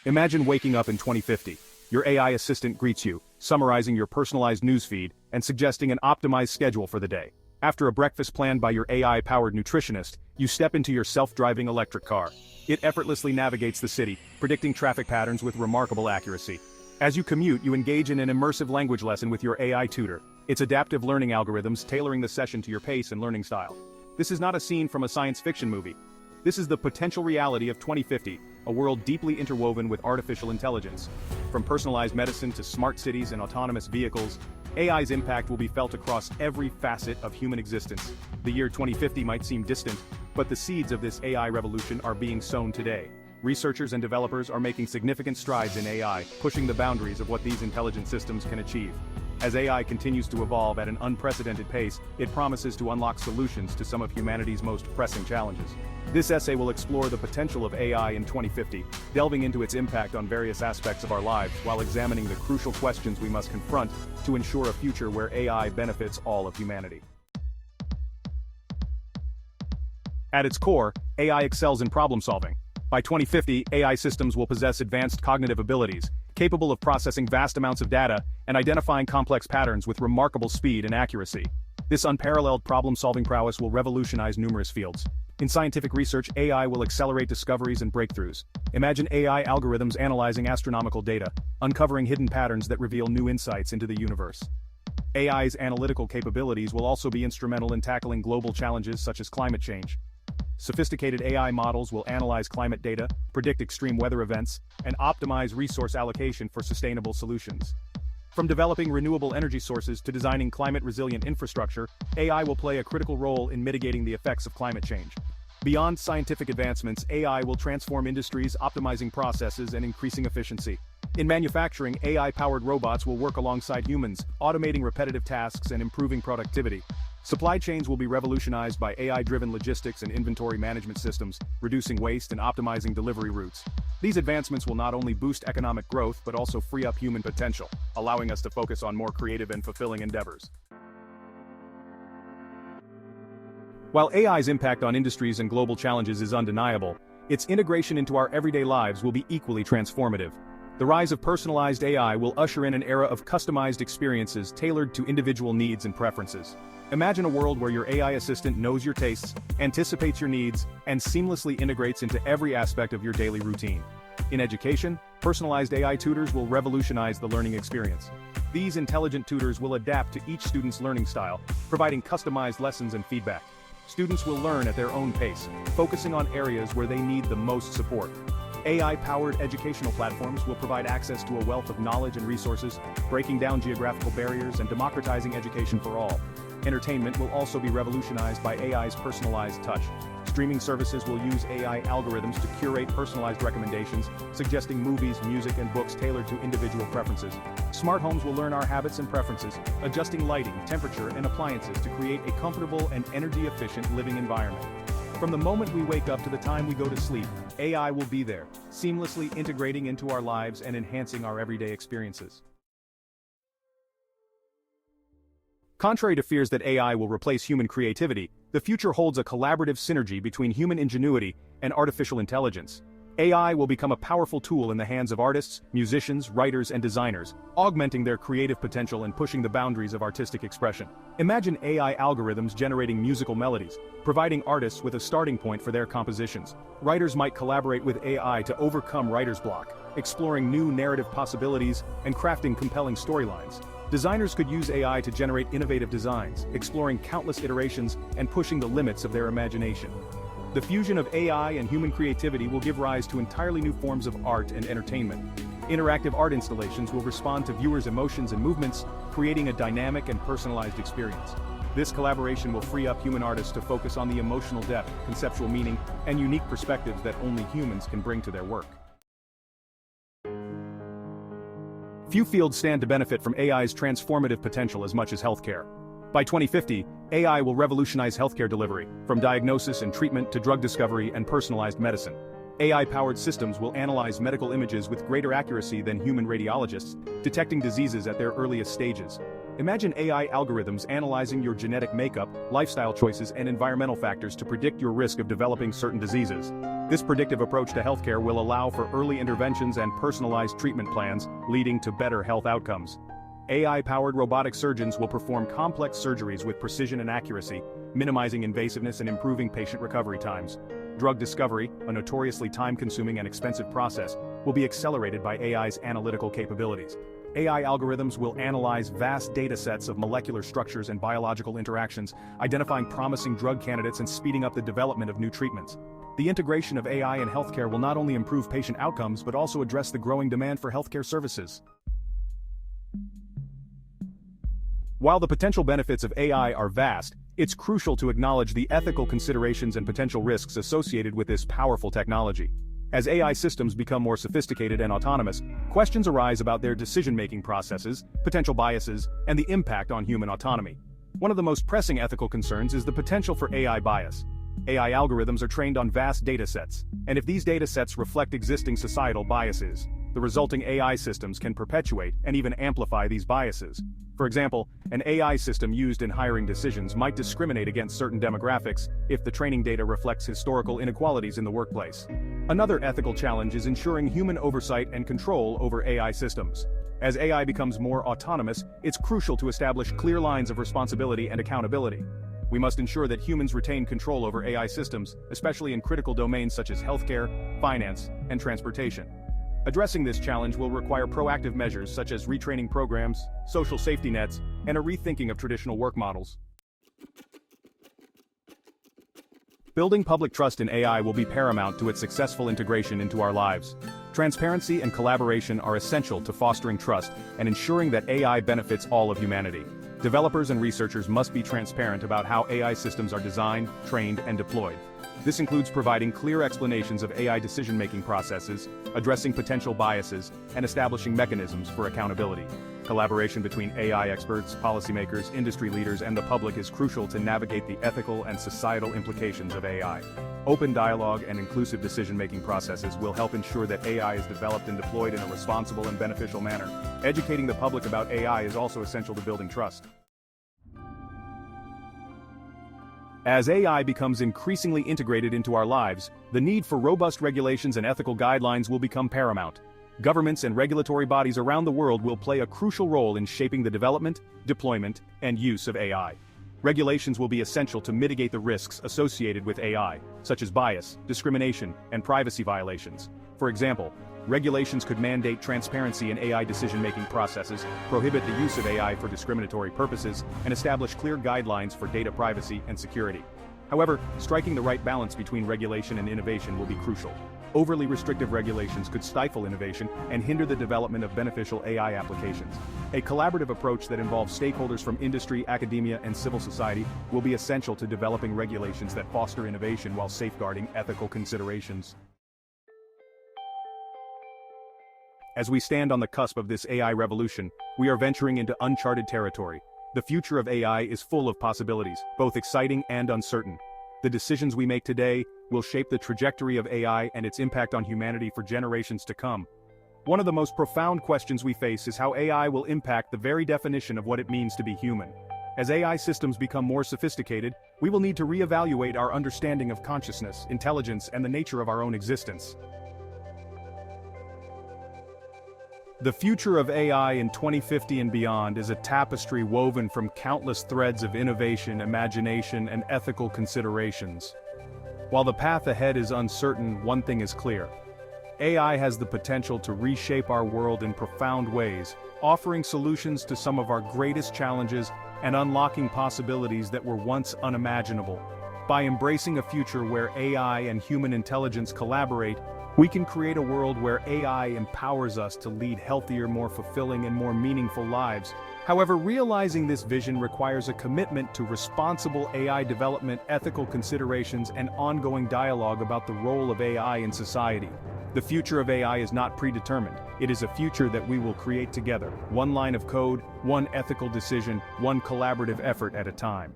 Imagine waking up in 2050. Your AI assistant greets you, summarizing your personalized newsfeed and suggesting an optimized schedule for the day. After a breakfast planned by your AI-powered nutritionist, you step into your self-driving electric car. It effortlessly navigates the city, predicting traffic patterns with remarkable accuracy. As you commute, you engage in an immersive language lesson with your AI tutor, its adaptive learning algorithms tailoring the session to your pace and learning style. This is not a scene from a science fiction movie. This is the potential reality of 2050, a world deeply interwoven with artificial intelligence. From personalized medicine to smart cities and autonomous vehicles, AI's impact will be felt across every facet of human existence. The year 2050 might seem distant, but the seeds of this AI revolution are being sown today. Researchers and developers are making significant strides in AI, pushing the boundaries of what these intelligent systems can achieve. As AI continues to evolve at an unprecedented pace, it promises to unlock solutions to some of humanity's most pressing challenges. This essay will explore the potential of AI in 2050, delving into its impact on various aspects of our lives while examining the crucial questions we must confront to ensure a future where AI benefits all of humanity. At its core, AI excels in problem-solving. By 2050, AI systems will possess advanced cognitive abilities, capable of processing vast amounts of data and identifying complex patterns with remarkable speed and accuracy. This unparalleled problem-solving prowess will revolutionize numerous fields. In scientific research, AI will accelerate discoveries and breakthroughs. Imagine AI algorithms analyzing astronomical data, uncovering hidden patterns that reveal new insights into the universe. AI's analytical capabilities will also be instrumental in tackling global challenges such as climate change. Sophisticated AI models will analyze climate data, predict extreme weather events, and optimize resource allocation for sustainable solutions. From developing renewable energy sources to designing climate-resilient infrastructure, AI will play a critical role in mitigating the effects of climate change. Beyond scientific advancements, AI will transform industries, optimizing processes and increasing efficiency. In manufacturing, AI-powered robots will work alongside humans, automating repetitive tasks and improving productivity. Supply chains will be revolutionized by AI-driven logistics and inventory management systems, reducing waste and optimizing delivery routes. These advancements will not only boost economic growth but also free up human potential, allowing us to focus on more creative and fulfilling endeavors. While AI's impact on industries and global challenges is undeniable, its integration into our everyday lives will be equally transformative. The rise of personalized AI will usher in an era of customized experiences tailored to individual needs and preferences. Imagine a world where your AI assistant knows your tastes, anticipates your needs, and seamlessly integrates into every aspect of your daily routine. In education, personalized AI tutors will revolutionize the learning experience. These intelligent tutors will adapt to each student's learning style, providing customized lessons and feedback. Students will learn at their own pace, focusing on areas where they need the most support. AI-powered educational platforms will provide access to a wealth of knowledge and resources, breaking down geographical barriers and democratizing education for all. Entertainment will also be revolutionized by AI's personalized touch. Streaming services will use AI algorithms to curate personalized recommendations, suggesting movies, music, and books tailored to individual preferences. Smart homes will learn our habits and preferences, adjusting lighting, temperature, and appliances to create a comfortable and energy-efficient living environment. From the moment we wake up to the time we go to sleep, AI will be there, seamlessly integrating into our lives and enhancing our everyday experiences. Contrary to fears that AI will replace human creativity, the future holds a collaborative synergy between human ingenuity and artificial intelligence. AI will become a powerful tool in the hands of artists, musicians, writers, and designers, augmenting their creative potential and pushing the boundaries of artistic expression. Imagine AI algorithms generating musical melodies, providing artists with a starting point for their compositions. Writers might collaborate with AI to overcome writer's block, exploring new narrative possibilities and crafting compelling storylines. Designers could use AI to generate innovative designs, exploring countless iterations and pushing the limits of their imagination. The fusion of AI and human creativity will give rise to entirely new forms of art and entertainment. Interactive art installations will respond to viewers' emotions and movements, creating a dynamic and personalized experience. This collaboration will free up human artists to focus on the emotional depth, conceptual meaning, and unique perspectives that only humans can bring to their work. Few fields stand to benefit from AI's transformative potential as much as healthcare. By 2050, AI will revolutionize healthcare delivery, from diagnosis and treatment to drug discovery and personalized medicine. AI-powered systems will analyze medical images with greater accuracy than human radiologists, detecting diseases at their earliest stages. Imagine AI algorithms analyzing your genetic makeup, lifestyle choices, and environmental factors to predict your risk of developing certain diseases. This predictive approach to healthcare will allow for early interventions and personalized treatment plans, leading to better health outcomes. AI-powered robotic surgeons will perform complex surgeries with precision and accuracy, minimizing invasiveness and improving patient recovery times. Drug discovery, a notoriously time-consuming and expensive process, will be accelerated by AI's analytical capabilities. AI algorithms will analyze vast data sets of molecular structures and biological interactions, identifying promising drug candidates and speeding up the development of new treatments. The integration of AI in healthcare will not only improve patient outcomes but also address the growing demand for healthcare services. While the potential benefits of AI are vast, it's crucial to acknowledge the ethical considerations and potential risks associated with this powerful technology. As AI systems become more sophisticated and autonomous, questions arise about their decision-making processes, potential biases, and the impact on human autonomy. One of the most pressing ethical concerns is the potential for AI bias. AI algorithms are trained on vast datasets, and if these datasets reflect existing societal biases, the resulting AI systems can perpetuate and even amplify these biases. For example, an AI system used in hiring decisions might discriminate against certain demographics if the training data reflects historical inequalities in the workplace. Another ethical challenge is ensuring human oversight and control over AI systems. As AI becomes more autonomous, it's crucial to establish clear lines of responsibility and accountability. We must ensure that humans retain control over AI systems, especially in critical domains such as healthcare, finance, and transportation. Addressing this challenge will require proactive measures such as retraining programs, social safety nets, and a rethinking of traditional work models. Building public trust in AI will be paramount to its successful integration into our lives. Transparency and collaboration are essential to fostering trust and ensuring that AI benefits all of humanity. Developers and researchers must be transparent about how AI systems are designed, trained, and deployed. This includes providing clear explanations of AI decision-making processes, addressing potential biases, and establishing mechanisms for accountability. Collaboration between AI experts, policymakers, industry leaders, and the public is crucial to navigate the ethical and societal implications of AI. Open dialogue and inclusive decision-making processes will help ensure that AI is developed and deployed in a responsible and beneficial manner. Educating the public about AI is also essential to building trust. As AI becomes increasingly integrated into our lives, the need for robust regulations and ethical guidelines will become paramount. Governments and regulatory bodies around the world will play a crucial role in shaping the development, deployment, and use of AI. Regulations will be essential to mitigate the risks associated with AI, such as bias, discrimination, and privacy violations. For example, regulations could mandate transparency in AI decision-making processes, prohibit the use of AI for discriminatory purposes, and establish clear guidelines for data privacy and security. However, striking the right balance between regulation and innovation will be crucial. Overly restrictive regulations could stifle innovation and hinder the development of beneficial AI applications. A collaborative approach that involves stakeholders from industry, academia, and civil society will be essential to developing regulations that foster innovation while safeguarding ethical considerations. As we stand on the cusp of this AI revolution, we are venturing into uncharted territory. The future of AI is full of possibilities, both exciting and uncertain. The decisions we make today will shape the trajectory of AI and its impact on humanity for generations to come. One of the most profound questions we face is how AI will impact the very definition of what it means to be human. As AI systems become more sophisticated, we will need to reevaluate our understanding of consciousness, intelligence, and the nature of our own existence. The future of AI in 2050 and beyond is a tapestry woven from countless threads of innovation, imagination, and ethical considerations. While the path ahead is uncertain, one thing is clear. AI has the potential to reshape our world in profound ways, offering solutions to some of our greatest challenges and unlocking possibilities that were once unimaginable. By embracing a future where AI and human intelligence collaborate, we can create a world where AI empowers us to lead healthier, more fulfilling, and more meaningful lives. However, realizing this vision requires a commitment to responsible AI development, ethical considerations, and ongoing dialogue about the role of AI in society. The future of AI is not predetermined. It is a future that we will create together, one line of code, one ethical decision, one collaborative effort at a time.